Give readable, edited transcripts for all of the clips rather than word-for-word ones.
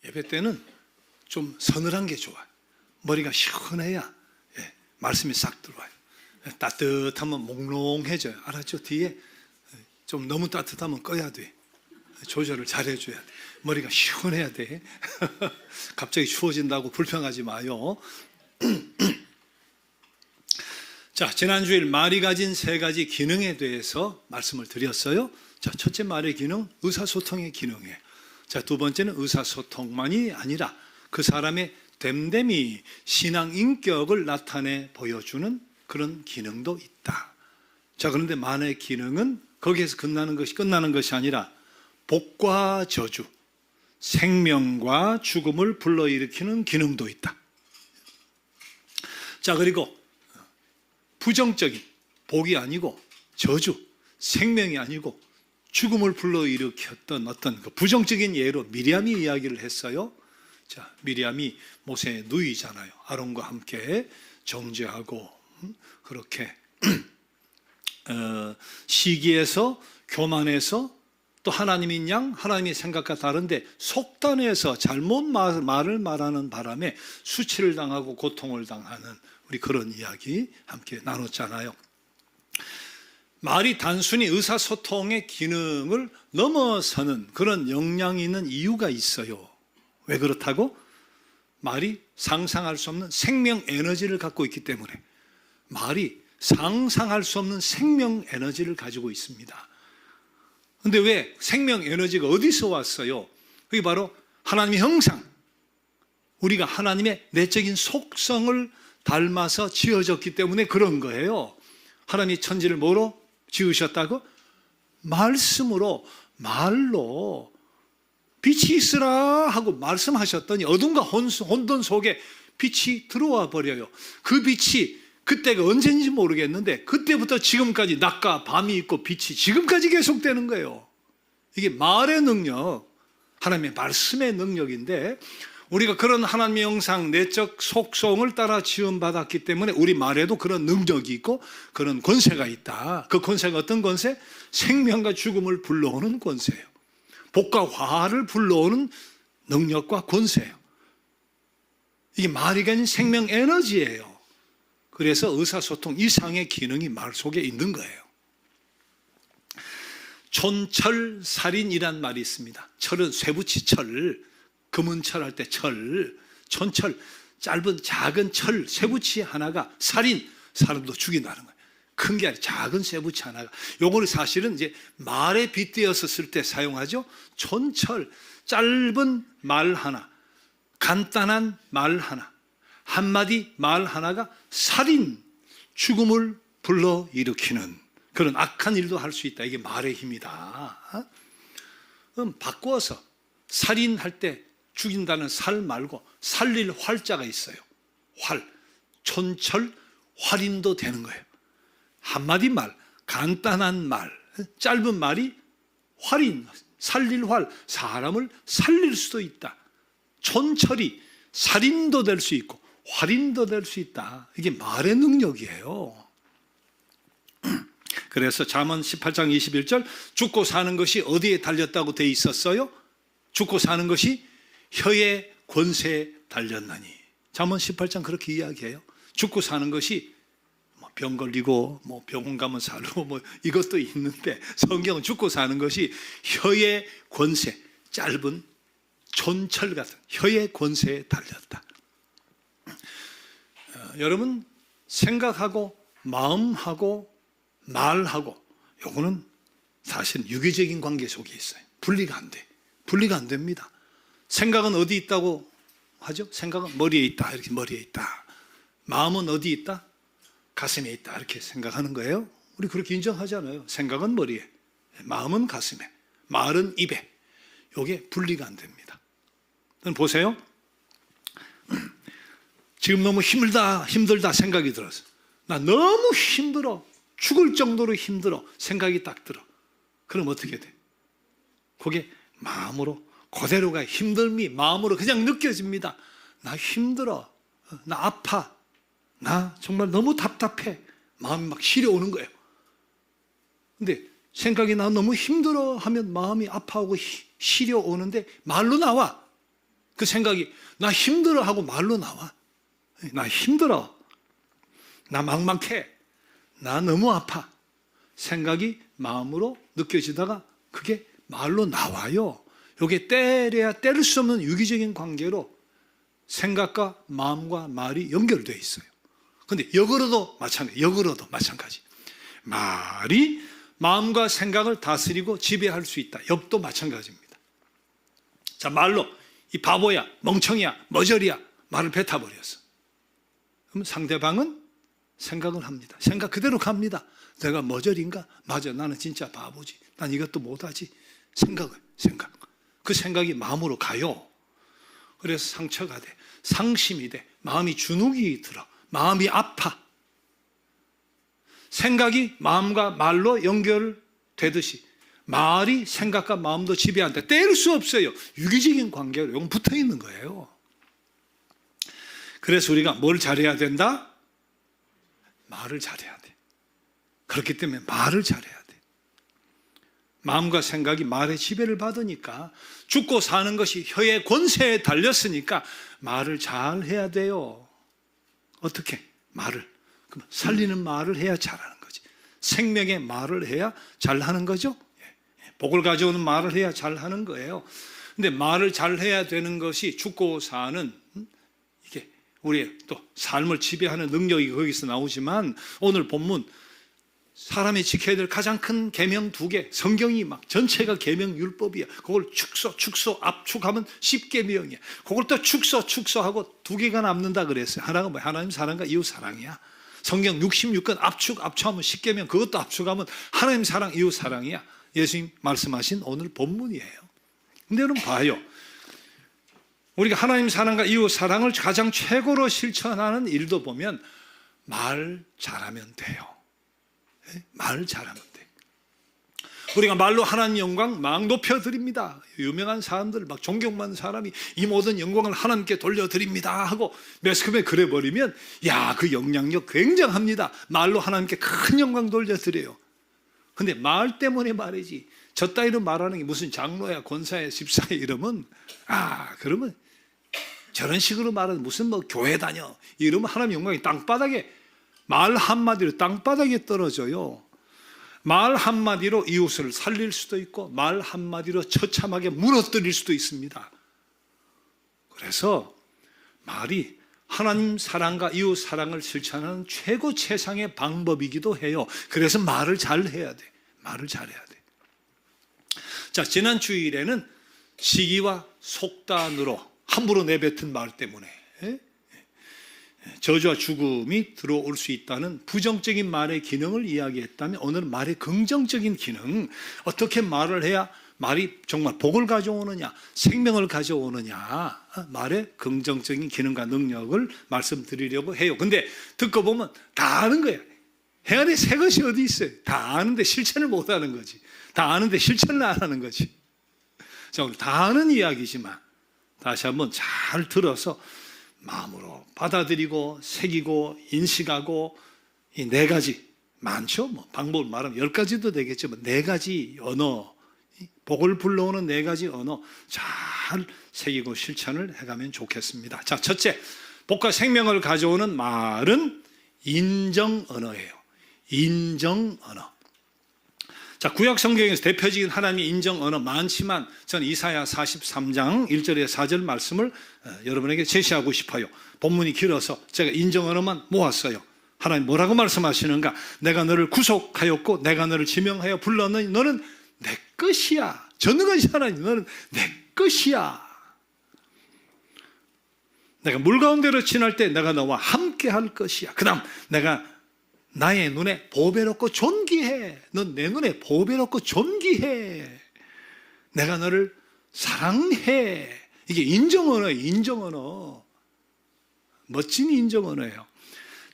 예배 때는 좀 서늘한 게 좋아요. 머리가 시원해야 말씀이 싹 들어와요. 따뜻하면 몽롱해져요. 알았죠? 뒤에 좀 너무 따뜻하면 꺼야 돼. 조절을 잘 해줘야 돼. 머리가 시원해야 돼. 갑자기 추워진다고 불평하지 마요. 자, 지난주일 말이 가진 세 가지 기능에 대해서 말씀을 드렸어요. 자, 첫째 말의 기능, 의사소통의 기능이에요. 자, 두 번째는 의사소통만이 아니라 그 사람의 됨됨이 신앙 인격을 나타내 보여주는 그런 기능도 있다. 자, 그런데 말의 기능은 거기에서 끝나는 것이 아니라 복과 저주, 생명과 죽음을 불러일으키는 기능도 있다. 자, 그리고 부정적인 복이 아니고 저주, 생명이 아니고 죽음을 불러일으켰던 어떤 그 부정적인 예로 미리암이 이야기를 했어요. 자, 미리암이 모세의 누이잖아요. 아론과 함께 정죄하고 그렇게 시기에서 교만해서 또 하나님인 양 하나님의 생각과 다른데 속단해서 잘못 말을 말하는 바람에 수치를 당하고 고통을 당하는 우리 그런 이야기 함께 나눴잖아요. 말이 단순히 의사소통의 기능을 넘어서는 그런 영향이 있는 이유가 있어요. 왜 그렇다고? 말이 상상할 수 없는 생명 에너지를 갖고 있기 때문에. 말이 상상할 수 없는 생명 에너지를 가지고 있습니다. 그런데 왜 생명 에너지가 어디서 왔어요? 그게 바로 하나님의 형상, 우리가 하나님의 내적인 속성을 닮아서 지어졌기 때문에 그런 거예요. 하나님이 천지를 뭐로 지으셨다고? 말씀으로, 말로 빛이 있으라 하고 말씀하셨더니 어둠과 혼돈 속에 빛이 들어와 버려요. 그 빛이 그때가 언제인지 모르겠는데 그때부터 지금까지 낮과 밤이 있고 빛이 지금까지 계속되는 거예요. 이게 말의 능력, 하나님의 말씀의 능력인데 우리가 그런 하나님의 형상, 내적 속성을 따라 지음받았기 때문에 우리 말에도 그런 능력이 있고 그런 권세가 있다. 그 권세가 어떤 권세? 생명과 죽음을 불러오는 권세예요. 복과 화를 불러오는 능력과 권세예요. 이게 말이 가진 생명 에너지예요. 그래서 의사소통 이상의 기능이 말 속에 있는 거예요. 촌철살인이란 말이 있습니다. 철은 쇠붙이철, 금은철 할 때 철, 촌철, 짧은 작은 철, 쇠붙이 하나가 살인, 사람도 죽인다는 거예요. 큰 게 아니라 작은 쇠붙이 하나가. 요거를 사실은 이제 말에 빗대어서 쓸 때 사용하죠. 촌철, 짧은 말 하나, 간단한 말 하나, 한마디 말 하나가 살인, 죽음을 불러일으키는 그런 악한 일도 할 수 있다. 이게 말의 힘이다. 그럼 바꾸어서 살인할 때 죽인다는 살 말고 살릴 활자가 있어요. 활, 촌철, 활인도 되는 거예요. 한마디 말, 간단한 말, 짧은 말이 활인, 살릴 활, 사람을 살릴 수도 있다. 촌철이 살인도 될 수 있고 활인도 될 수 있다. 이게 말의 능력이에요. 그래서 잠언 18장 21절 죽고 사는 것이 어디에 달렸다고 돼 있었어요? 죽고 사는 것이 혀의 권세에 달렸나니. 잠언 18장 그렇게 이야기해요. 죽고 사는 것이 병 걸리고 병원 가면 살고 이것도 있는데 성경은 죽고 사는 것이 혀의 권세, 짧은 촌철 같은 혀의 권세에 달렸다. 여러분 생각하고 마음하고 말하고 요거는 사실 유기적인 관계 속에 있어요. 분리가 안 돼. 분리가 안 됩니다. 생각은 어디 있다고 하죠? 생각은 머리에 있다. 이렇게 머리에 있다. 마음은 어디 있다? 가슴에 있다. 이렇게 생각하는 거예요. 우리 그렇게 인정하잖아요. 생각은 머리에, 마음은 가슴에, 말은 입에. 요게 분리가 안 됩니다. 보세요. 지금 너무 힘들다 생각이 들어서 나 너무 힘들어. 죽을 정도로 힘들어. 생각이 딱 들어. 그럼 어떻게 돼? 그게 마음으로 그대로가 힘듦이 마음으로 그냥 느껴집니다. 나 힘들어. 나 아파. 나 정말 너무 답답해. 마음이 막 시려오는 거예요. 근데 생각이 나 너무 힘들어 하면 마음이 아파하고 시려오는데 말로 나와. 그 생각이 나 힘들어 하고 말로 나와. 나 힘들어. 나 막막해. 나 너무 아파. 생각이 마음으로 느껴지다가 그게 말로 나와요. 이게 때려야 뗄 수 없는 유기적인 관계로 생각과 마음과 말이 연결되어 있어요. 근데 역으로도 마찬가지. 말이 마음과 생각을 다스리고 지배할 수 있다. 역도 마찬가지입니다. 자, 말로 이 바보야, 멍청이야, 머저리야 말을 뱉어버렸어. 그럼 상대방은 생각을 합니다. 생각 그대로 갑니다. 내가 머저리인가? 맞아, 나는 진짜 바보지. 난 이것도 못하지. 생각. 그 생각이 마음으로 가요. 그래서 상처가 돼. 상심이 돼. 마음이 주눅이 들어. 마음이 아파. 생각이 마음과 말로 연결되듯이 말이 생각과 마음도 지배한다. 뗄 수 없어요. 유기적인 관계로 이건 붙어 있는 거예요. 그래서 우리가 뭘 잘해야 된다? 말을 잘해야 돼. 그렇기 때문에 말을 잘해야 돼. 마음과 생각이 말의 지배를 받으니까 죽고 사는 것이 혀의 권세에 달렸으니까 말을 잘해야 돼요. 어떻게? 말을. 그럼 살리는 말을 해야 잘하는 거지. 생명의 말을 해야 잘하는 거죠. 복을 가져오는 말을 해야 잘하는 거예요. 근데 말을 잘해야 되는 것이 죽고 사는 이게 우리의 또 삶을 지배하는 능력이 거기서 나오지만 오늘 본문 사람이 지켜야 될 가장 큰 계명 2개, 성경이 막 전체가 계명 율법이야. 그걸 축소, 압축하면 10계명이야. 그걸 또 축소하고 2개가 남는다 그랬어요. 하나가 뭐야? 하나님 사랑과 이웃 사랑이야. 성경 66권 압축하면 10계명, 그것도 압축하면 하나님 사랑, 이웃 사랑이야. 예수님 말씀하신 오늘 본문이에요. 근데 여러분 봐요. 우리가 하나님 사랑과 이웃 사랑을 가장 최고로 실천하는 일도 보면 말 잘하면 돼요. 말 잘하면 돼. 우리가 말로 하나님 영광 막 높여드립니다. 유명한 사람들 막 존경받는 사람이 이 모든 영광을 하나님께 돌려드립니다 하고 매스컴에 그래버리면 야, 그 영향력 굉장합니다. 말로 하나님께 큰 영광 돌려드려요. 근데 말 때문에 말이지 저 따위로 말하는 게 무슨 장로야 권사야 집사야 이러면 그러면 저런 식으로 말하는 무슨 뭐 교회 다녀 이러면 하나님 영광이 땅바닥에 말 한마디로 땅바닥에 떨어져요. 말 한마디로 이웃을 살릴 수도 있고 말 한마디로 처참하게 무너뜨릴 수도 있습니다. 그래서 말이 하나님 사랑과 이웃 사랑을 실천하는 최고 최상의 방법이기도 해요. 그래서 말을 잘해야 돼. 말을 잘해야 돼. 자, 지난 주일에는 시기와 속단으로 함부로 내뱉은 말 때문에 저주와 죽음이 들어올 수 있다는 부정적인 말의 기능을 이야기했다면 오늘은 말의 긍정적인 기능, 어떻게 말을 해야 말이 정말 복을 가져오느냐, 생명을 가져오느냐, 말의 긍정적인 기능과 능력을 말씀드리려고 해요. 근데 듣고 보면 다 아는 거야. 해안에 새 것이 어디 있어요? 다 아는데 실천을 못 하는 거지. 다 아는데 실천을 안 하는 거지. 자, 다 아는 이야기지만 다시 한번 잘 들어서 마음으로 받아들이고 새기고 인식하고 이 4가지 많죠. 뭐 방법을 말하면 10가지도 되겠지만 4가지 언어, 복을 불러오는 4가지 언어 잘 새기고 실천을 해가면 좋겠습니다. 자, 첫째, 복과 생명을 가져오는 말은 인정 언어예요. 인정 언어. 자, 구약 성경에서 대표적인 하나님의 인정 언어 많지만 저는 이사야 43장 1절에 4절 말씀을 여러분에게 제시하고 싶어요. 본문이 길어서 제가 인정 언어만 모았어요. 하나님 뭐라고 말씀하시는가? 내가 너를 구속하였고 내가 너를 지명하여 불렀느니 너는 내 것이야. 전능하신 하나님, 너는 내 것이야. 내가 물 가운데로 지날 때 내가 너와 함께 할 것이야. 그 다음 내가 나의 눈에 보배롭고 존귀해. 넌 내 눈에 보배롭고 존귀해. 내가 너를 사랑해. 이게 인정언어예요. 인정언어. 멋진 인정언어예요.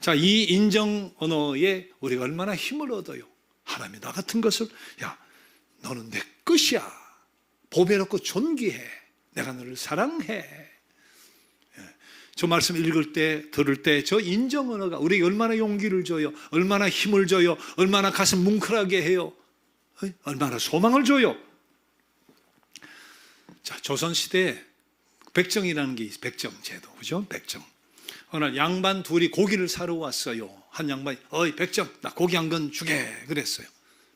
자, 이 인정언어에 우리가 얼마나 힘을 얻어요. 하나님이 나 같은 것을 야, 너는 내 것이야. 보배롭고 존귀해. 내가 너를 사랑해. 저 말씀 읽을 때, 들을 때 저 인정 언어가 우리에게 얼마나 용기를 줘요. 얼마나 힘을 줘요. 얼마나 가슴 뭉클하게 해요. 얼마나 소망을 줘요. 자, 조선시대에 백정이라는 게 있어요. 백정제도. 그죠? 백정. 어느 날 양반 둘이 고기를 사러 왔어요. 한 양반이 어이 백정 나 고기 한 건 주게 그랬어요.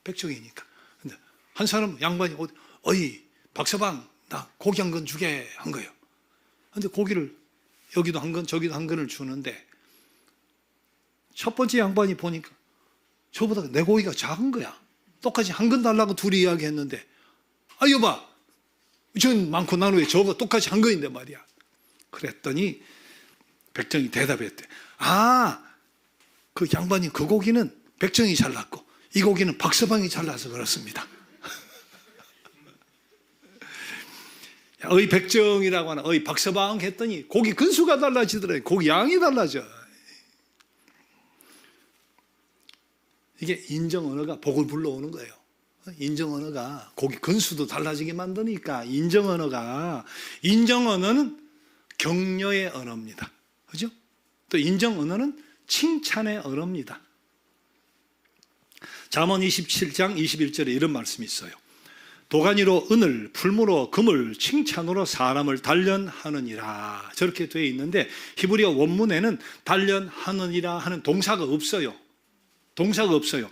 백정이니까. 근데 한 사람 양반이 어이 박서방 나 고기 한 건 주게 한 거예요. 근데 고기를 여기도 한 건 저기도 한 건을 주는데 첫 번째 양반이 보니까 저보다 내 고기가 작은 거야. 똑같이 한 건 달라고 둘이 이야기했는데 아 여봐 전 많고 나는 왜 저거 똑같이 한 거인데 말이야. 그랬더니 백정이 대답했대. 아, 그 양반이 그 고기는 백정이 잘랐고 이 고기는 박서방이 잘라서 그렇습니다. 어이 백정이라고 하나 어이 박서방 했더니 고기 근수가 달라지더래. 고기 양이 달라져. 이게 인정 언어가 복을 불러오는 거예요. 인정 언어가 고기 근수도 달라지게 만드니까 인정 언어는 격려의 언어입니다. 그죠? 또 인정 언어는 칭찬의 언어입니다. 잠언 27장 21절에 이런 말씀이 있어요. 도가니로 은을, 풀무로 금을, 칭찬으로 사람을 단련하느니라. 저렇게 되어 있는데 히브리어 원문에는 단련하느니라 하는 동사가 없어요. 동사가 없어요.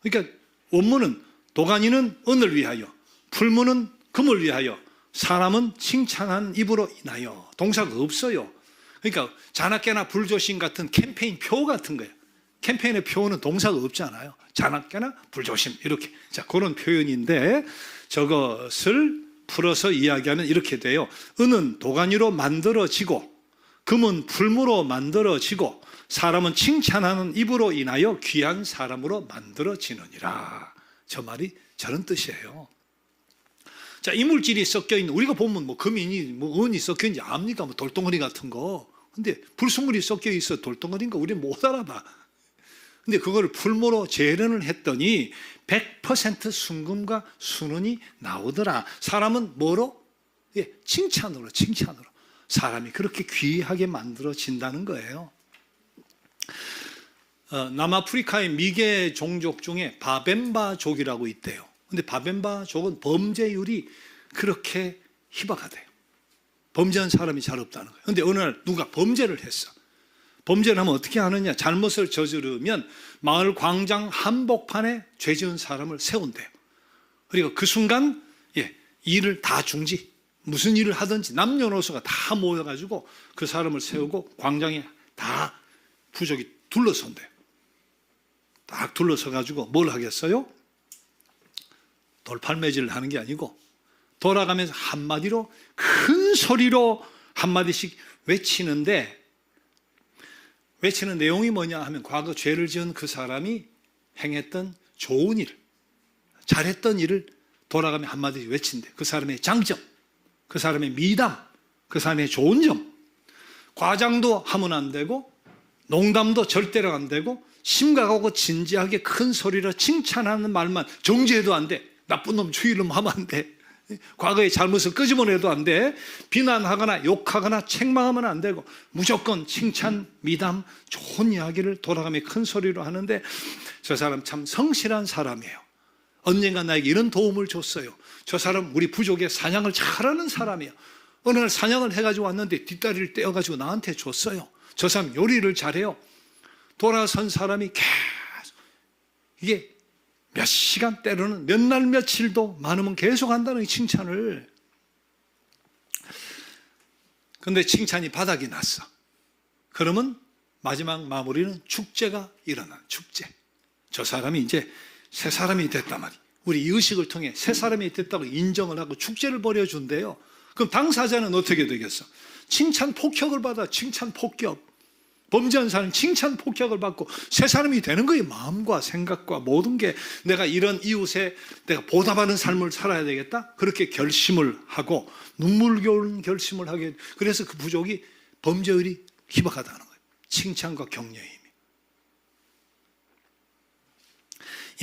그러니까 원문은 도가니는 은을 위하여, 풀무는 금을 위하여, 사람은 칭찬한 입으로 인하여. 동사가 없어요. 그러니까 자나깨나 불조심 같은 캠페인 표 같은 거예요. 캠페인의 표는 동사가 없잖아요. 자나깨나 불조심 이렇게. 자, 그런 표현인데 저것을 풀어서 이야기하면 이렇게 돼요. 은은 도가니로 만들어지고 금은 풀무로 만들어지고 사람은 칭찬하는 입으로 인하여 귀한 사람으로 만들어지느니라. 저 말이 저런 뜻이에요. 자, 이물질이 섞여 있는, 우리가 보면 뭐 금이니 뭐 은이 섞여 있는지 압니까? 뭐 돌덩어리 같은 거. 근데 불순물이 섞여 있어 돌덩어리인 거 우리는 못 알아봐. 근데 그걸 풀무로 재련을 했더니 100% 순금과 순은이 나오더라. 사람은 뭐로? 예, 칭찬으로. 사람이 그렇게 귀하게 만들어진다는 거예요. 남아프리카의 미개 종족 중에 바벤바족이라고 있대요. 근데 바벤바족은 범죄율이 그렇게 희박하대요. 범죄한 사람이 잘 없다는 거예요. 근데 어느 날 누가 범죄를 했어. 범죄를 하면 어떻게 하느냐? 잘못을 저지르면 마을 광장 한복판에 죄 지은 사람을 세운대요. 그리고 그 순간 일을 다 중지, 무슨 일을 하든지 남녀노소가 다 모여가지고 그 사람을 세우고 광장에 다 부족이 둘러선대요. 딱 둘러서가지고 뭘 하겠어요? 돌팔매질을 하는 게 아니고 돌아가면서 한마디로 큰 소리로 한마디씩 외치는데 외치는 내용이 뭐냐 하면 과거 죄를 지은 그 사람이 행했던 좋은 일, 잘했던 일을 돌아가며 한마디씩 외친대. 그 사람의 장점, 그 사람의 미담, 그 사람의 좋은 점. 과장도 하면 안 되고 농담도 절대로 안 되고 심각하고 진지하게 큰 소리로 칭찬하는 말만 정지해도 안 돼. 나쁜 놈, 추일 놈 하면 안 돼. 과거의 잘못을 끄집어내도 안 돼. 비난하거나 욕하거나 책망하면 안 되고 무조건 칭찬, 미담, 좋은 이야기를 돌아가며 큰 소리로 하는데 저 사람 참 성실한 사람이에요. 언젠가 나에게 이런 도움을 줬어요. 저 사람 우리 부족의 사냥을 잘하는 사람이에요. 어느 날 사냥을 해가지고 왔는데 뒷다리를 떼어가지고 나한테 줬어요. 저 사람 요리를 잘해요. 돌아선 사람이 계속 이게 몇 시간 때로는 몇 날 며칠도 많으면 계속 한다는 칭찬을. 그런데 칭찬이 바닥이 났어. 그러면 마지막 마무리는 축제가 일어난 축제. 저 사람이 이제 새 사람이 됐단 말이에요. 우리 이 의식을 통해 새 사람이 됐다고 인정을 하고 축제를 벌여준대요. 그럼 당사자는 어떻게 되겠어? 칭찬 폭격을 받아. 칭찬 폭격. 범죄한 사람은 칭찬 폭격을 받고 새 사람이 되는 거예요. 마음과 생각과 모든 게 내가 이런 이웃에 내가 보답하는 삶을 살아야 되겠다. 그렇게 결심을 하고 눈물겨운 결심을 하게. 그래서 그 부족이 범죄율이 희박하다는 거예요. 칭찬과 격려의 힘이.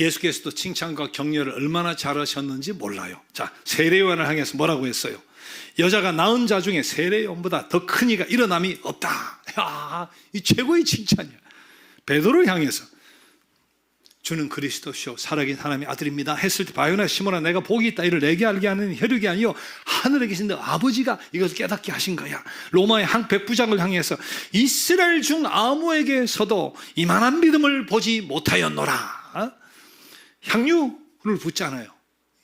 예수께서도 칭찬과 격려를 얼마나 잘하셨는지 몰라요. 자, 세례요한을 향해서 뭐라고 했어요? 여자가 낳은 자 중에 세례요한보다 더 큰 이가 일어남이 없다. 야, 이 최고의 칭찬이야. 베드로를 향해서 주는 그리스도시요 살아계신 하나님의 아들입니다 했을 때 바요나 시몬아 내가 복이 있다 이를 내게 알게 하는 혈육이 아니요 하늘에 계신 아버지가 이것을 깨닫게 하신 거야. 로마의 한 백부장을 향해서 이스라엘 중 아무에게서도 이만한 믿음을 보지 못하였노라. 향유를 붓잖아요.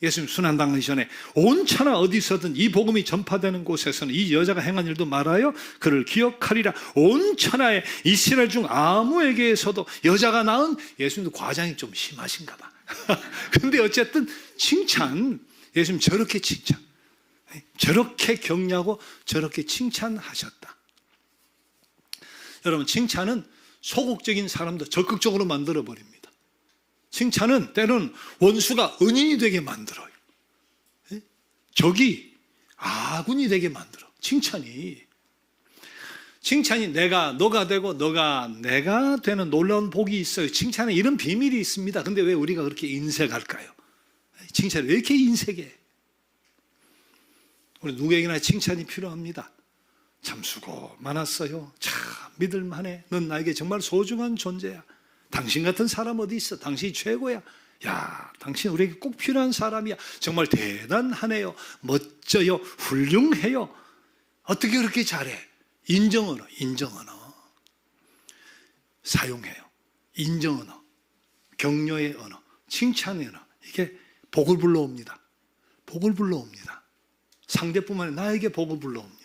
예수님 순환당하기 전에 온 천하 어디서든 이 복음이 전파되는 곳에서는 이 여자가 행한 일도 말하여 그를 기억하리라. 온 천하에 이스라엘 중 아무에게서도 여자가 낳은, 예수님도 과장이 좀 심하신가 봐. 근데 어쨌든 칭찬, 예수님 저렇게 칭찬, 저렇게 격려하고 저렇게 칭찬하셨다. 여러분, 칭찬은 소극적인 사람도 적극적으로 만들어버립니다. 칭찬은 때로는 원수가 은인이 되게 만들어요. 적이 아군이 되게 만들어. 칭찬이 내가 너가 되고 너가 내가 되는 놀라운 복이 있어요. 칭찬에 이런 비밀이 있습니다. 근데 왜 우리가 그렇게 인색할까요? 칭찬이 왜 이렇게 인색해? 우리 누구에게나 칭찬이 필요합니다. 참 수고 많았어요. 참 믿을만해. 넌 나에게 정말 소중한 존재야. 당신 같은 사람 어디 있어? 당신이 최고야. 야, 당신 우리에게 꼭 필요한 사람이야. 정말 대단하네요. 멋져요. 훌륭해요. 어떻게 그렇게 잘해? 인정언어, 인정언어. 사용해요. 인정언어, 격려의 언어, 칭찬의 언어. 이게 복을 불러옵니다. 복을 불러옵니다. 상대뿐만 아니라 나에게 복을 불러옵니다.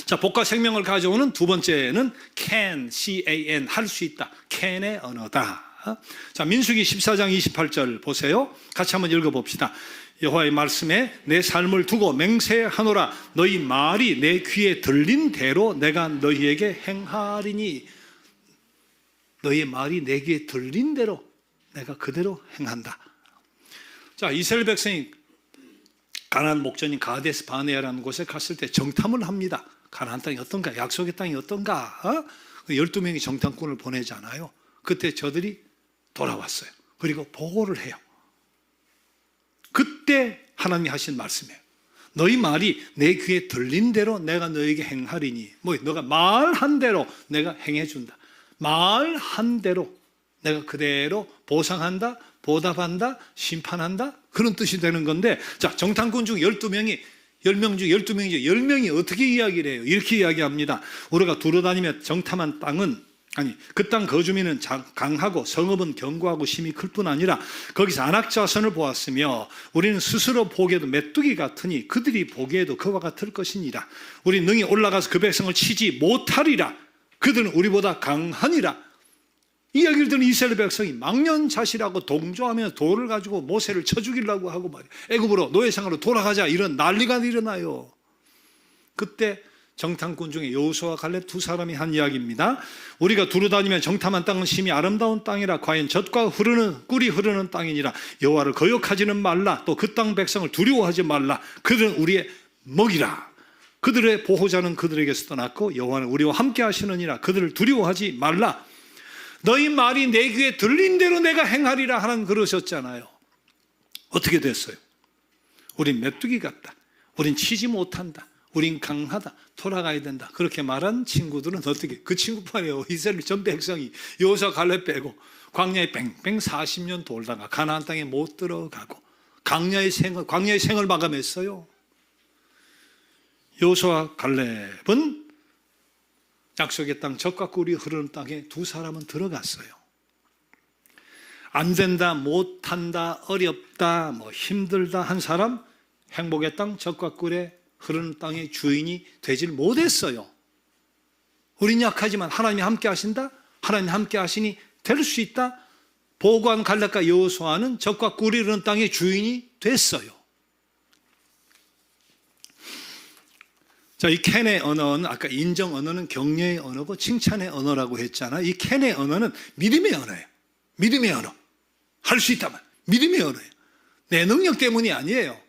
자, 복과 생명을 가져오는 두 번째는 can, C-A-N, 할 수 있다. can의 언어다. 자, 민수기 14장 28절 보세요. 같이 한번 읽어봅시다. 여호와의 말씀에 내 삶을 두고 맹세하노라. 너희 말이 내 귀에 들린 대로 내가 너희에게 행하리니. 너희의 말이 내 귀에 들린 대로 내가 그대로 행한다. 자, 이스라엘 백성이 가나안 목전인 가데스 바네아라는 곳에 갔을 때 정탐을 합니다. 가나안 땅이 어떤가? 약속의 땅이 어떤가? 12명이 정탐꾼을 보내잖아요. 그때 저들이 돌아왔어요. 그리고 보고를 해요. 그때 하나님이 하신 말씀이에요. 너희 말이 내 귀에 들린 대로 내가 너에게 행하리니. 너가 말한 대로 내가 행해준다. 말한 대로 내가 그대로 보상한다, 보답한다, 심판한다. 그런 뜻이 되는 건데, 자, 정탐꾼 중 12명이 10명 중 12명이죠. 10명이 어떻게 이야기를 해요? 이렇게 이야기합니다. 우리가 두루다니며 정탐한 땅은, 그 땅 거주민은 강하고 성읍은 견고하고 힘이 클 뿐 아니라 거기서 안악자손을 보았으며 우리는 스스로 보기에도 메뚜기 같으니 그들이 보기에도 그와 같을 것이니라. 우리 능히 올라가서 그 백성을 치지 못하리라. 그들은 우리보다 강하니라. 이 이야기를 듣는 이스라엘 백성이 망년자실하고 동조하며 돌을 가지고 모세를 쳐 죽이려고 하고 말이에요. 애굽으로 노예상으로 돌아가자, 이런 난리가 일어나요. 그때 정탐꾼 중에 여호수아와 갈렙 두 사람이 한 이야기입니다. 우리가 두루다니며 정탐한 땅은 심히 아름다운 땅이라. 과연 젖과 꿀이 흐르는 땅이니라. 여호와를 거역하지는 말라. 또 그 땅 백성을 두려워하지 말라. 그들은 우리의 먹이라. 그들의 보호자는 그들에게서 떠났고 여호와는 우리와 함께 하시느니라. 그들을 두려워하지 말라. 너희 말이 내 귀에 들린 대로 내가 행하리라 하는 그러셨잖아요. 어떻게 됐어요? 우린 메뚜기 같다. 우린 치지 못한다. 우린 강하다. 돌아가야 된다. 그렇게 말한 친구들은 어떻게? 그 친구뿐 아니에요. 이스라엘 전 백성이 여호수아 갈렙 빼고 광야에 뺑뺑 40년 돌다가 가나안 땅에 못 들어가고 광야의 생을 마감했어요. 여호수아 갈렙은 약속의 땅, 젖과 꿀이 흐르는 땅에 두 사람은 들어갔어요. 안 된다, 못한다, 어렵다, 힘들다 한 사람, 행복의 땅, 젖과 꿀에 흐르는 땅의 주인이 되질 못했어요. 우린 약하지만 하나님이 함께 하신다? 하나님이 함께 하시니 될 수 있다? 보고한 갈렙과 여호수아는 젖과 꿀이 흐르는 땅의 주인이 됐어요. 자, 이 캔의 언어는 아까 인정 언어는 격려의 언어고 칭찬의 언어라고 했잖아요. 이 캔의 언어는 믿음의 언어예요. 믿음의 언어. 할 수 있다면 믿음의 언어예요. 내 능력 때문이 아니에요.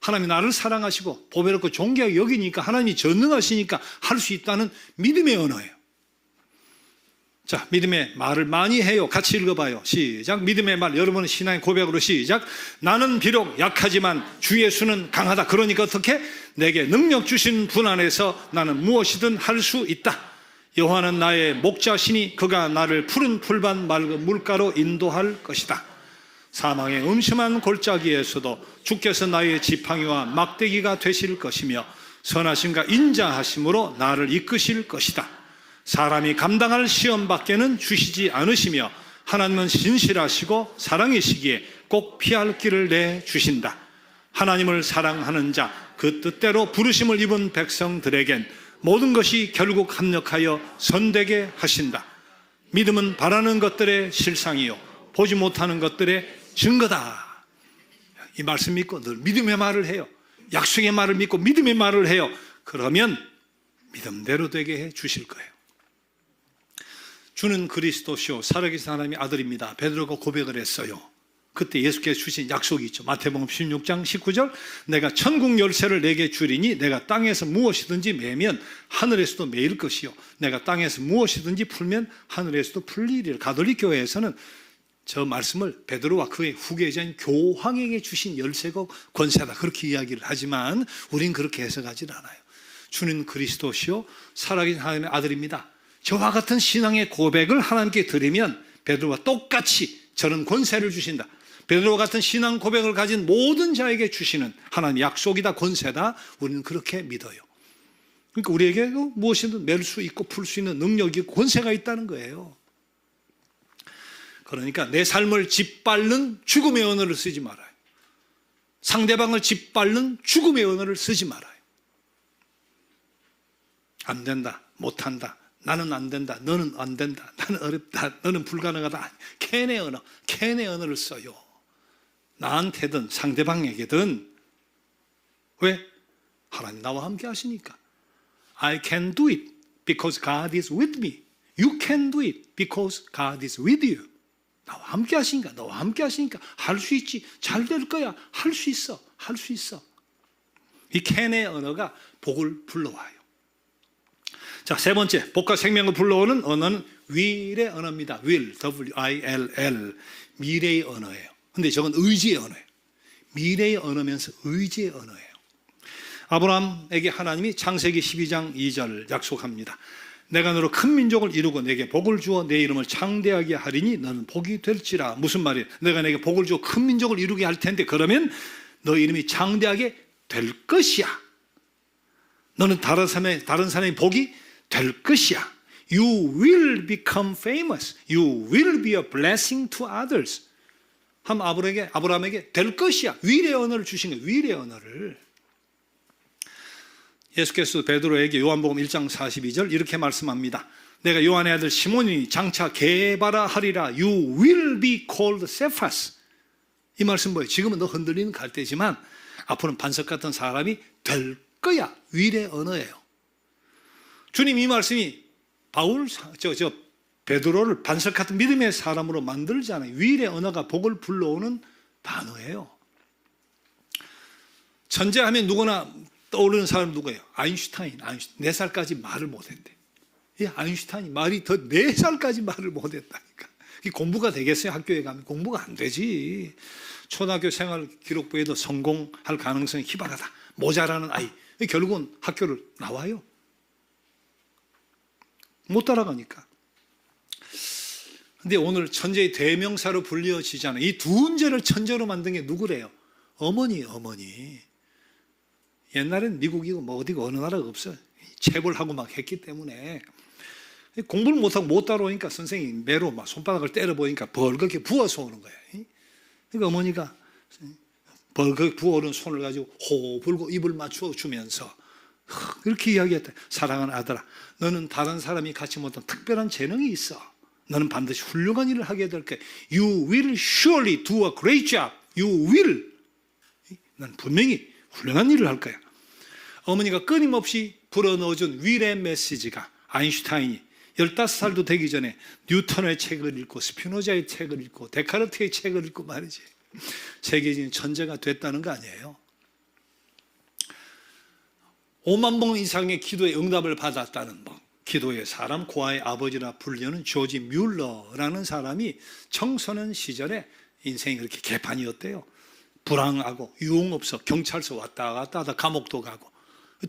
하나님이 나를 사랑하시고 보배롭고 존귀하게 여기니까 하나님이 전능하시니까 할 수 있다는 믿음의 언어예요. 자, 믿음의 말을 많이 해요. 같이 읽어봐요. 시작. 믿음의 말, 여러분은 신앙의 고백으로 시작. 나는 비록 약하지만 주 예수는 강하다. 그러니까 어떻게? 내게 능력 주신 분 안에서 나는 무엇이든 할 수 있다. 여호와는 나의 목자시니 그가 나를 푸른 풀밭 맑은 물가로 인도할 것이다. 사망의 음침한 골짜기에서도 주께서 나의 지팡이와 막대기가 되실 것이며 선하심과 인자하심으로 나를 이끄실 것이다. 사람이 감당할 시험 밖에는 주시지 않으시며 하나님은 신실하시고 사랑이시기에 꼭 피할 길을 내주신다. 하나님을 사랑하는 자, 그 뜻대로 부르심을 입은 백성들에겐 모든 것이 결국 합력하여 선되게 하신다. 믿음은 바라는 것들의 실상이요 보지 못하는 것들의 증거다. 이 말씀 믿고 늘 믿음의 말을 해요. 약속의 말을 믿고 믿음의 말을 해요. 그러면 믿음대로 되게 해 주실 거예요. 주는 그리스도시요 살아계신 하나님의 아들입니다. 베드로가 고백을 했어요. 그때 예수께서 주신 약속이 있죠. 마태복음 16장 19절, 내가 천국 열쇠를 내게 주리니 내가 땅에서 무엇이든지 매면 하늘에서도 매일 것이요 내가 땅에서 무엇이든지 풀면 하늘에서도 풀리리라. 가톨릭 교회에서는 저 말씀을 베드로와 그의 후계자인 교황에게 주신 열쇠가 권세다 그렇게 이야기를 하지만 우린 그렇게 해석하지 않아요. 주는 그리스도시요 살아계신 하나님의 아들입니다. 저와 같은 신앙의 고백을 하나님께 드리면 베드로와 똑같이 저는 권세를 주신다. 베드로와 같은 신앙 고백을 가진 모든 자에게 주시는 하나님의 약속이다, 권세다. 우리는 그렇게 믿어요. 그러니까 우리에게도 무엇이든 맬 수 있고 풀 수 있는 능력이 권세가 있다는 거예요. 그러니까 내 삶을 짓밟는 죽음의 언어를 쓰지 말아요. 상대방을 짓밟는 죽음의 언어를 쓰지 말아요. 안 된다, 못한다, 나는 안 된다, 너는 안 된다, 나는 어렵다, 너는 불가능하다. 캔의 언어, 캔의 언어를 써요. 나한테든 상대방에게든. 왜? 하나님 나와 함께 하시니까. I can do it because God is with me. You can do it because God is with you. 나와 함께 하시니까, 너와 함께 하시니까 할 수 있지. 잘 될 거야. 할 수 있어. 할 수 있어. 이 캔의 언어가 복을 불러와요. 자, 세 번째, 복과 생명을 불러오는 언어는 will의 언어입니다. will, W-I-L-L. 미래의 언어예요. 근데 저건 의지의 언어예요. 미래의 언어면서 의지의 언어예요. 아브라함에게 하나님이 창세기 12장 2절 약속합니다. 내가 너로 큰 민족을 이루고 내게 복을 주어 내 이름을 창대하게 하리니 너는 복이 될지라. 무슨 말이에요? 내가 내게 복을 주어 큰 민족을 이루게 할 텐데 그러면 너 이름이 창대하게 될 것이야. 너는 다른 사람의 복이 될 것이야. You will become famous. You will be a blessing to others. 한 아브라함에게 될 것이야. will의 언어를 주신 거예요. will의 언어를. 예수께서 베드로에게 요한복음 1장 42절 이렇게 말씀합니다. 내가 요한의 아들 시몬이 장차 게바라 하리라. You will be called Cephas. 이 말씀 뭐예요? 지금은 너 흔들리는 갈대지만 앞으로는 반석 같은 사람이 될 거야. will의 언어예요. 주님 이 말씀이 베드로를 반석 같은 믿음의 사람으로 만들잖아요. will의 언어가 복을 불러오는 단어예요. 천재하면 누구나 떠오르는 사람 누구예요? 아인슈타인. 4살까지 말을 못했대. 이 아인슈타인이 말이 더 4살까지 말을 못했다니까. 이게 공부가 되겠어요? 학교에 가면 공부가 안 되지. 초등학교 생활 기록부에도 성공할 가능성이 희박하다. 모자라는 아이. 결국은 학교를 나와요. 못 따라가니까. 근데 오늘 천재의 대명사로 불려지잖아요. 이 두 문제를 천재로 만든 게 누구래요? 어머니. 옛날엔 미국이고 뭐 어디고 어느 나라가 없어요. 체벌하고 막 했기 때문에 공부를 못하고 못 따라오니까 선생님이 매로 막 손바닥을 때려보니까 벌겋게 부어서 오는 거예요. 그러니까 어머니가 벌겋게 부어오른 손을 가지고 호 불고 입을 맞추어 주면서 그렇게 이야기했다. 사랑하는 아들아, 너는 다른 사람이 갖지 못한 특별한 재능이 있어. 너는 반드시 훌륭한 일을 하게 될 거야. You will surely do a great job. You will. 난 분명히 훌륭한 일을 할 거야. 어머니가 끊임없이 불어넣어준 will의 메시지가 아인슈타인이 15살도 되기 전에 뉴턴의 책을 읽고 스피노자의 책을 읽고 데카르트의 책을 읽고 말이지. 세계적인 천재가 됐다는 거 아니에요. 5만 번 이상의 기도의 응답을 받았다는 법. 기도의 사람, 고아의 아버지라 불리는 조지 뮬러라는 사람이 청소년 시절에 인생이 그렇게 개판이었대요. 불황하고 유흥업소, 경찰서 왔다 갔다 하다 감옥도 가고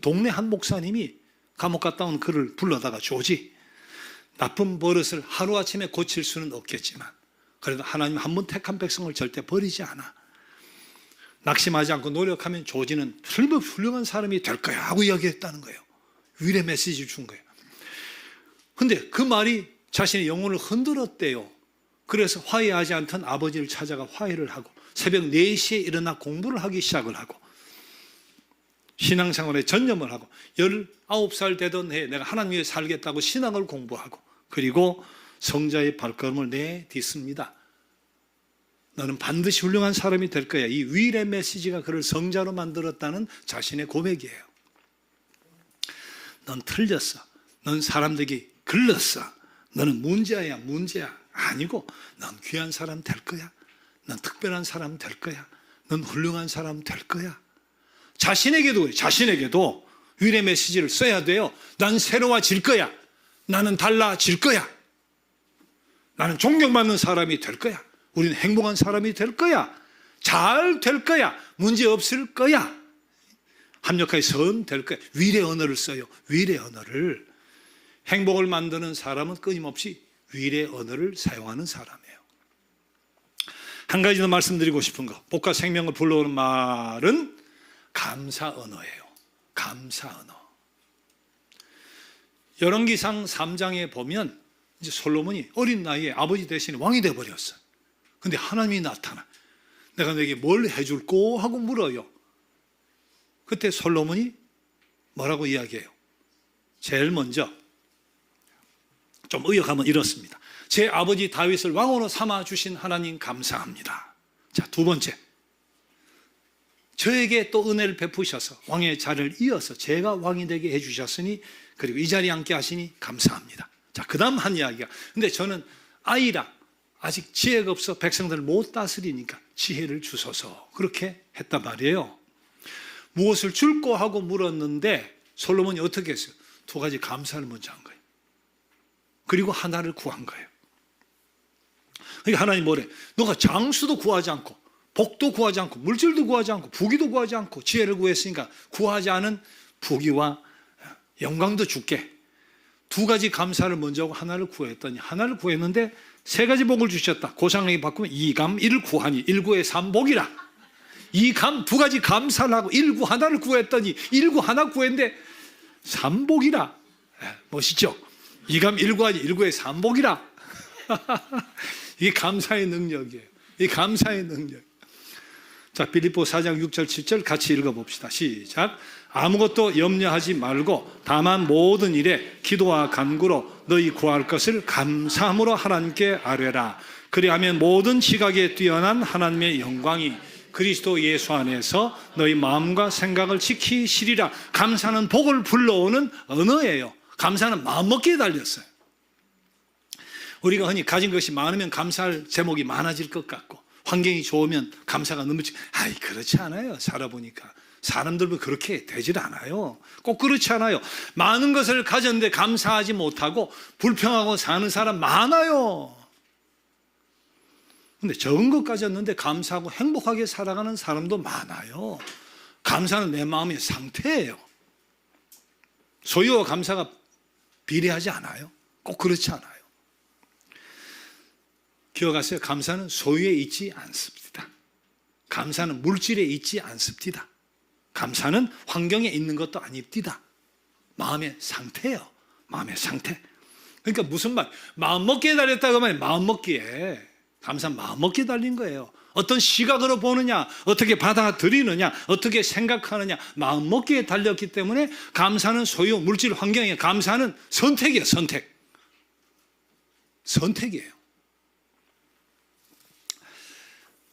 동네 한 목사님이 감옥 갔다 온 그를 불러다가 조지, 나쁜 버릇을 하루아침에 고칠 수는 없겠지만 그래도 하나님 한 번 택한 백성을 절대 버리지 않아. 낙심하지 않고 노력하면 조지는 훌륭한 사람이 될 거야 하고 이야기했다는 거예요. 위례 메시지를 준 거예요. 근데 그 말이 자신의 영혼을 흔들었대요. 그래서 화해하지 않던 아버지를 찾아가 화해를 하고 새벽 4시에 일어나 공부를 하기 시작을 하고 신앙생활에 전념을 하고 19살 되던 해에 내가 하나님 위해 살겠다고 신앙을 공부하고 그리고 성자의 발걸음을 내딛습니다. 너는 반드시 훌륭한 사람이 될 거야. 이 위례 메시지가 그를 성자로 만들었다는 자신의 고백이에요. 넌 틀렸어. 넌 사람들에게 글렀어. 너는 문제야. 아니고 넌 귀한 사람 될 거야. 넌 특별한 사람 될 거야. 넌 훌륭한 사람 될 거야. 자신에게도 그래. 자신에게도 위례 메시지를 써야 돼요. 난 새로워질 거야. 나는 달라질 거야. 나는 존경받는 사람이 될 거야. 우리는 행복한 사람이 될 거야. 잘 될 거야. 문제 없을 거야. 합력하게 선 될 거야. 위례 언어를 써요. 위례 언어를. 행복을 만드는 사람은 끊임없이 위례 언어를 사용하는 사람이에요. 한 가지 더 말씀드리고 싶은 거. 복과 생명을 불러오는 말은 감사 언어예요. 감사 언어. 열왕기상 3장에 보면 이제 솔로몬이 어린 나이에 아버지 대신에 왕이 되어버렸어요. 근데 하나님이 나타나. 내가 너에게 뭘 해줄꼬 하고 물어요. 그때 솔로몬이 뭐라고 이야기해요? 제일 먼저 좀 의역하면 이렇습니다. 제 아버지 다윗을 왕으로 삼아주신 하나님 감사합니다. 자, 두 번째. 저에게 또 은혜를 베푸셔서 왕의 자리를 이어서 제가 왕이 되게 해주셨으니 그리고 이 자리에 앉게 하시니 감사합니다. 자, 그 다음 한 이야기가. 근데 저는 아이라 아직 지혜가 없어 백성들을 못 다스리니까 지혜를 주소서. 그렇게 했단 말이에요. 무엇을 줄꼬 하고 물었는데 솔로몬이 어떻게 했어요? 두 가지 감사를 먼저 한 거예요. 그리고 하나를 구한 거예요. 그러니까 하나님 뭐래? 너가 장수도 구하지 않고 복도 구하지 않고 물질도 구하지 않고 부귀도 구하지 않고 지혜를 구했으니까 구하지 않은 부귀와 영광도 줄게. 두 가지 감사를 먼저 하고 하나를 구했더니 하나를 구했는데 세 가지 복을 주셨다. 고상하게 바꾸면 이감 일구하니 일구의 삼복이라. 이감 두 가지 감사를 하고 일구 하나를 구했더니 일구 하나 구했는데 삼복이라. 멋있죠? 이감 일구하니 일구의 삼복이라. 이게 감사의 능력이에요. 이 감사의 능력. 자, 빌립보 4장 6절 7절 같이 읽어봅시다. 시작. 아무것도 염려하지 말고 다만 모든 일에 기도와 간구로 너희 구할 것을 감사함으로 하나님께 아뢰라. 그리하면 모든 지각에 뛰어난 하나님의 영광이 그리스도 예수 안에서 너희 마음과 생각을 지키시리라. 감사는 복을 불러오는 언어예요. 감사는 마음먹기에 달렸어요. 우리가 흔히 가진 것이 많으면 감사할 제목이 많아질 것 같고 환경이 좋으면 감사가 넘치. 아이, 그렇지 않아요. 살아보니까 사람들도 그렇게 되질 않아요. 꼭 그렇지 않아요. 많은 것을 가졌는데 감사하지 못하고 불평하고 사는 사람 많아요. 근데 적은 것 가졌는데 감사하고 행복하게 살아가는 사람도 많아요. 감사는 내 마음의 상태예요. 소유와 감사가 비례하지 않아요. 꼭 그렇지 않아요. 기억하세요. 감사는 소유에 있지 않습니다. 감사는 물질에 있지 않습니다. 감사는 환경에 있는 것도 아닙니다. 마음의 상태예요. 마음의 상태. 그러니까 무슨 말? 마음먹기에 달렸다고 하면 마음먹기에. 감사는 마음먹기에 달린 거예요. 어떤 시각으로 보느냐, 어떻게 받아들이느냐, 어떻게 생각하느냐, 마음먹기에 달렸기 때문에 감사는 소유, 물질, 환경이에요. 감사는 선택이에요. 선택. 선택이에요.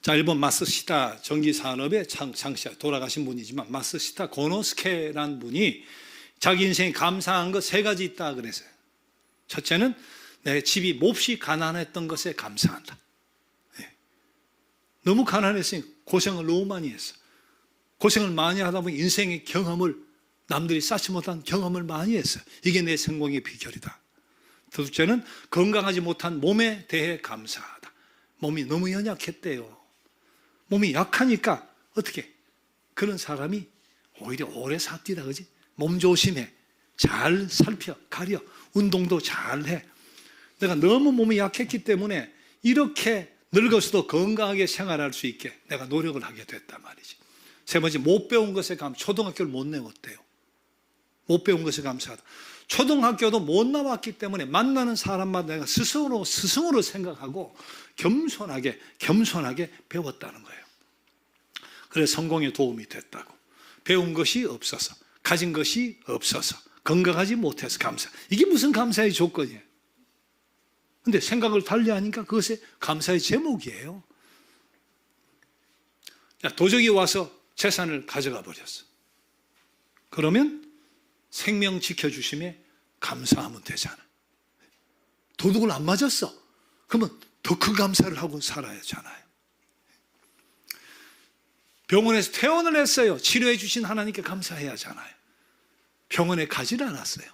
자, 일본 마쓰시타 전기산업의 창시자 돌아가신 분이지만 마쓰시타 고노스케라는 분이 자기 인생에 감사한 것 세 가지 있다 그랬어요. 첫째는 내 집이 몹시 가난했던 것에 감사한다. 네. 너무 가난했으니 고생을 너무 많이 했어. 고생을 많이 하다 보니 인생의 경험을 남들이 쌓지 못한 경험을 많이 했어요. 이게 내 성공의 비결이다. 둘째는 건강하지 못한 몸에 대해 감사하다. 몸이 너무 연약했대요. 몸이 약하니까 어떻게 그런 사람이 오히려 오래 삽디다. 그지? 몸 조심해. 잘 살펴 가려. 운동도 잘해. 내가 너무 몸이 약했기 때문에 이렇게 늙어서도 건강하게 생활할 수 있게 내가 노력을 하게 됐단 말이지. 세 번째, 못 배운 것에 초등학교를 못 내었대요. 못 배운 것에 감사하다. 초등학교도 못 나왔기 때문에 만나는 사람마다 내가 스승으로 생각하고 겸손하게 배웠다는 거예요. 그래서 성공에 도움이 됐다고. 배운 것이 없어서, 가진 것이 없어서, 건강하지 못해서 감사. 이게 무슨 감사의 조건이에요? 근데 생각을 달리 하니까 그것이 감사의 제목이에요. 도적이 와서 재산을 가져가 버렸어. 그러면 생명 지켜주심에 감사하면 되잖아. 도둑을 안 맞았어. 그러면 더 큰 감사를 하고 살아야 하잖아요. 병원에서 퇴원을 했어요. 치료해 주신 하나님께 감사해야 하잖아요. 병원에 가지 않았어요.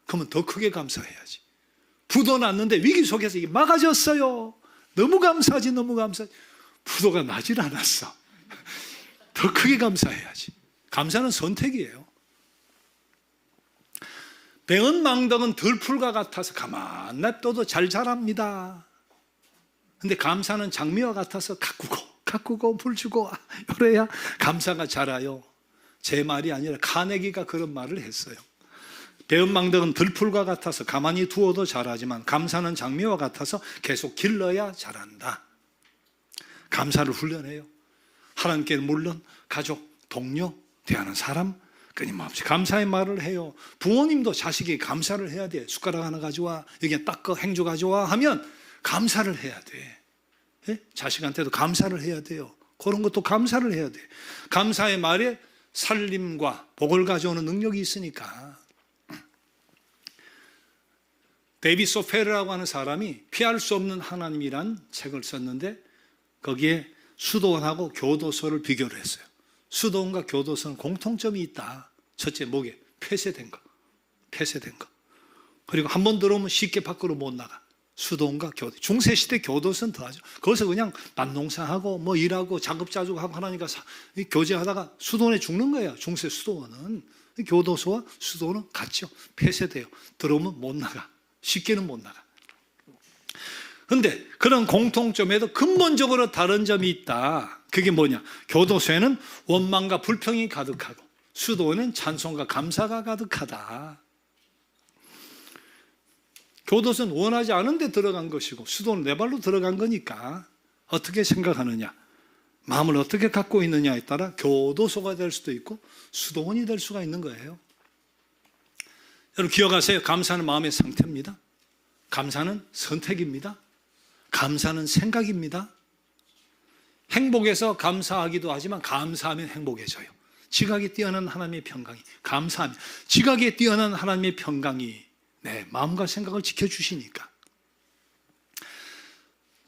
그러면 더 크게 감사해야지. 부도 났는데 위기 속에서 이게 막아졌어요. 너무 감사하지, 너무 감사하지. 부도가 나질 않았어. 더 크게 감사해야지. 감사는 선택이에요. 배은망덕은 들풀과 같아서 가만 냅둬도 잘 자랍니다. 근데 감사는 장미와 같아서 가꾸고 불 주고 이래야 감사가 자라요. 제 말이 아니라 카네기가 그런 말을 했어요. 배은망덕은 들풀과 같아서 가만히 두어도 자라지만 감사는 장미와 같아서 계속 길러야 자란다. 감사를 훈련해요. 하나님께 물론 가족, 동료, 대하는 사람 끊임없이 감사의 말을 해요. 부모님도 자식이 감사를 해야 돼. 숟가락 하나 가져와, 여기 닦아, 행주 가져와 하면 감사를 해야 돼. 예? 자식한테도 감사를 해야 돼요. 그런 것도 감사를 해야 돼. 감사의 말에 살림과 복을 가져오는 능력이 있으니까. 데이빗 소페르라고 하는 사람이 피할 수 없는 하나님이란 책을 썼는데 거기에 수도원하고 교도소를 비교를 했어요. 수도원과 교도소는 공통점이 있다. 첫째, 뭐게? 폐쇄된 거. 그리고 한 번 들어오면 쉽게 밖으로 못 나가. 수도원과 교도. 중세시대 교도소는 더하죠. 거기서 그냥 밭농사하고 뭐 일하고 작업자주고 하고 하나니까 교제하다가 수도원에 죽는 거예요. 중세 수도원은. 교도소와 수도원은 같죠. 폐쇄돼요. 들어오면 못 나가. 쉽게는 못 나가. 그런데 그런 공통점에도 근본적으로 다른 점이 있다. 그게 뭐냐? 교도소에는 원망과 불평이 가득하고 수도원은 찬송과 감사가 가득하다. 교도소는 원하지 않은데 들어간 것이고 수도는 내 발로 들어간 거니까 어떻게 생각하느냐, 마음을 어떻게 갖고 있느냐에 따라 교도소가 될 수도 있고 수도원이 될 수가 있는 거예요. 여러분 기억하세요. 감사는 마음의 상태입니다. 감사는 선택입니다. 감사는 생각입니다. 행복해서 감사하기도 하지만 감사하면 행복해져요. 지각에 뛰어난 하나님의 평강이 감사하면 지각에 뛰어난 하나님의 평강이 내 마음과 생각을 지켜주시니까.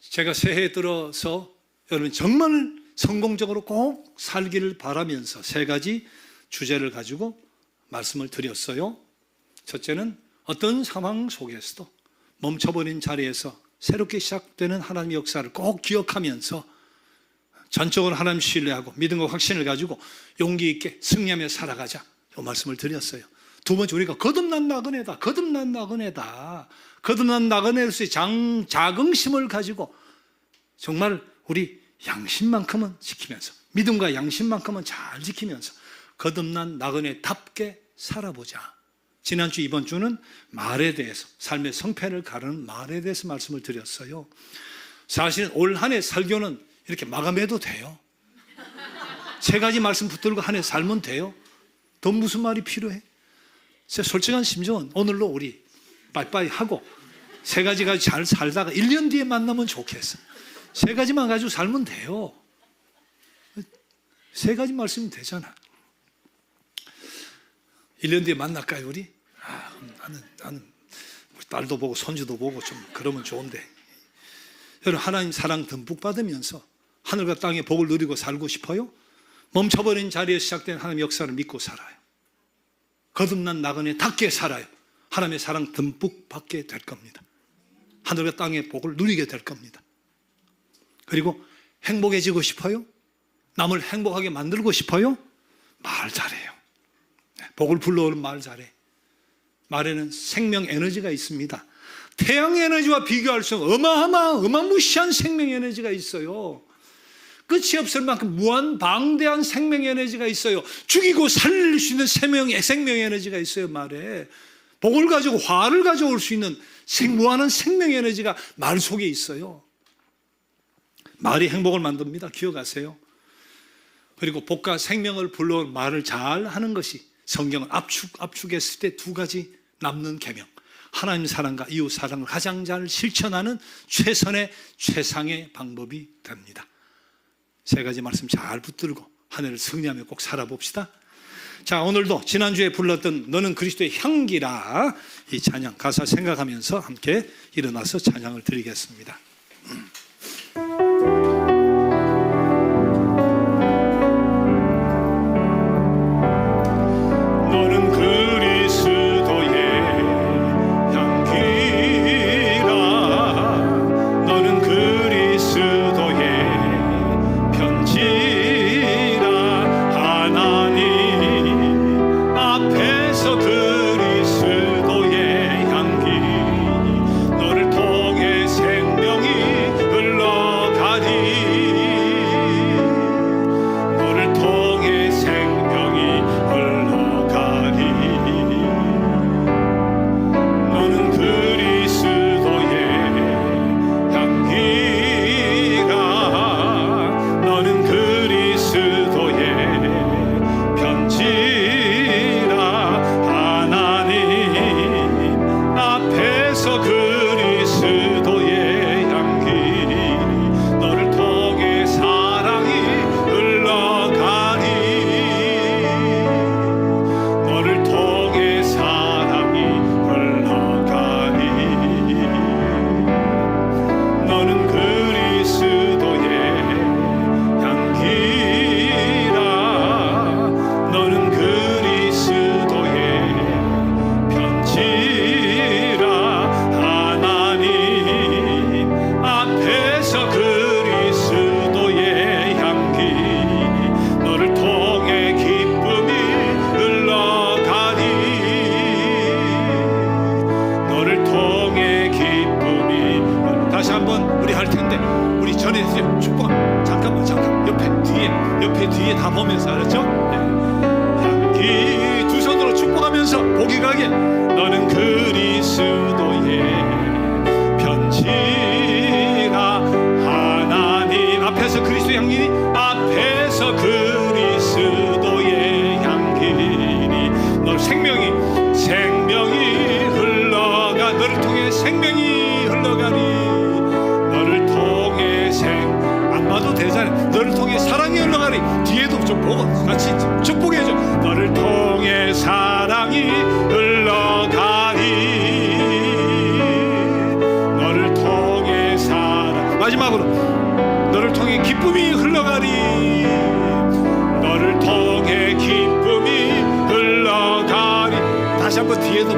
제가 새해 들어서 여러분 정말 성공적으로 꼭 살기를 바라면서 세 가지 주제를 가지고 말씀을 드렸어요. 첫째는 어떤 상황 속에서도 멈춰버린 자리에서 새롭게 시작되는 하나님의 역사를 꼭 기억하면서 전적으로 하나님 신뢰하고 믿음과 확신을 가지고 용기 있게 승리하며 살아가자. 이 말씀을 드렸어요. 두 번째, 우리가 거듭난 나그네다. 거듭난 나그네로서의 자긍심을 가지고 정말 우리 양심만큼은 지키면서 믿음과 양심만큼은 잘 지키면서 거듭난 나그네답게 살아보자. 지난주 이번 주는 말에 대해서 삶의 성패를 가르는 말에 대해서 말씀을 드렸어요. 사실은 올 한 해 설교는 이렇게 마감해도 돼요. 세 가지 말씀 붙들고 한 해 살면 돼요. 더 무슨 말이 필요해? 제 솔직한 심정은 오늘로 우리 빠이빠이 하고 세 가지 가지고 잘 살다가 1년 뒤에 만나면 좋겠어. 세 가지만 가지고 살면 돼요. 세 가지 말씀이 되잖아. 1년 뒤에 만날까요, 우리? 나는 우리 딸도 보고 손주도 보고 좀 그러면 좋은데. 여러분, 하나님 사랑 듬뿍 받으면서 하늘과 땅의 복을 누리고 살고 싶어요? 멈춰버린 자리에 시작된 하나님의 역사를 믿고 살아요. 거듭난 나그네답게 살아요. 하나님의 사랑 듬뿍 받게 될 겁니다. 하늘과 땅의 복을 누리게 될 겁니다. 그리고 행복해지고 싶어요? 남을 행복하게 만들고 싶어요? 말 잘해요. 복을 불러오는 말 잘해. 말에는 생명 에너지가 있습니다. 태양 에너지와 비교할 수 없는 어마무시한 생명 에너지가 있어요. 끝이 없을 만큼 무한 방대한 생명 에너지가 있어요. 죽이고 살릴 수 있는 생명 에너지가 있어요. 말에 복을 가지고 화를 가져올 수 있는 무한한 생명 에너지가 말 속에 있어요. 말이 행복을 만듭니다. 기억하세요. 그리고 복과 생명을 불러온 말을 잘 하는 것이 성경을 압축했을 때 두 가지 남는 계명, 하나님 사랑과 이웃 사랑을 가장 잘 실천하는 최상의 방법이 됩니다. 세 가지 말씀 잘 붙들고 한 해를 승리하며 꼭 살아봅시다. 자, 오늘도 지난주에 불렀던 너는 그리스도의 향기라, 이 찬양 가사 생각하면서 함께 일어나서 찬양을 드리겠습니다. 너는 그리스도의 향기라, 너는 그리스도의 편지라, 하나님 앞에서 그리스도의 향기, 너를 통해 생명이 흘러가리, 너를 통해 생명이 흘러가리. 너는 그리스도의 향기라, 너는 그리스도의 편지라, 하나님 앞에서 그리스도의 향기, 너를 통해 사랑이 흘러가리, 너를 통해 사랑이 흘러가리. 너는 그리스도의 향기라, 너는 그리스도의 편지라, 하나님 앞에서 그리스도의 향기, 너를 통해 기쁨이 흘러가리, 너를 통해 기쁨이. 다시 한번 우리 할 텐데, 우리 전에 축복 잠깐 옆에 뒤에 다 보면서, 알았죠? 네. 향기 두 손으로 축복하면서 복이 가게. 너는 그리스도의 편지라, 하나님 앞에서 그리스도의 향기니, 앞에서 그리스도의 향기니, 너 생명이 흘러가, 너를 통해 생명이 흘러가니, 너를 통해 안 봐도 되잖아요. 너를 통해 사랑이 흘러가니, 뒤에도 좀 보고 같이 축복해줘. 너를 통해 사랑이 흘러가니, 너를 통해 사랑. 마지막으로 너를 통해 기쁨이 흘러가니, 너를 통해 기쁨이 흘러가니. 다시 한번 뒤에도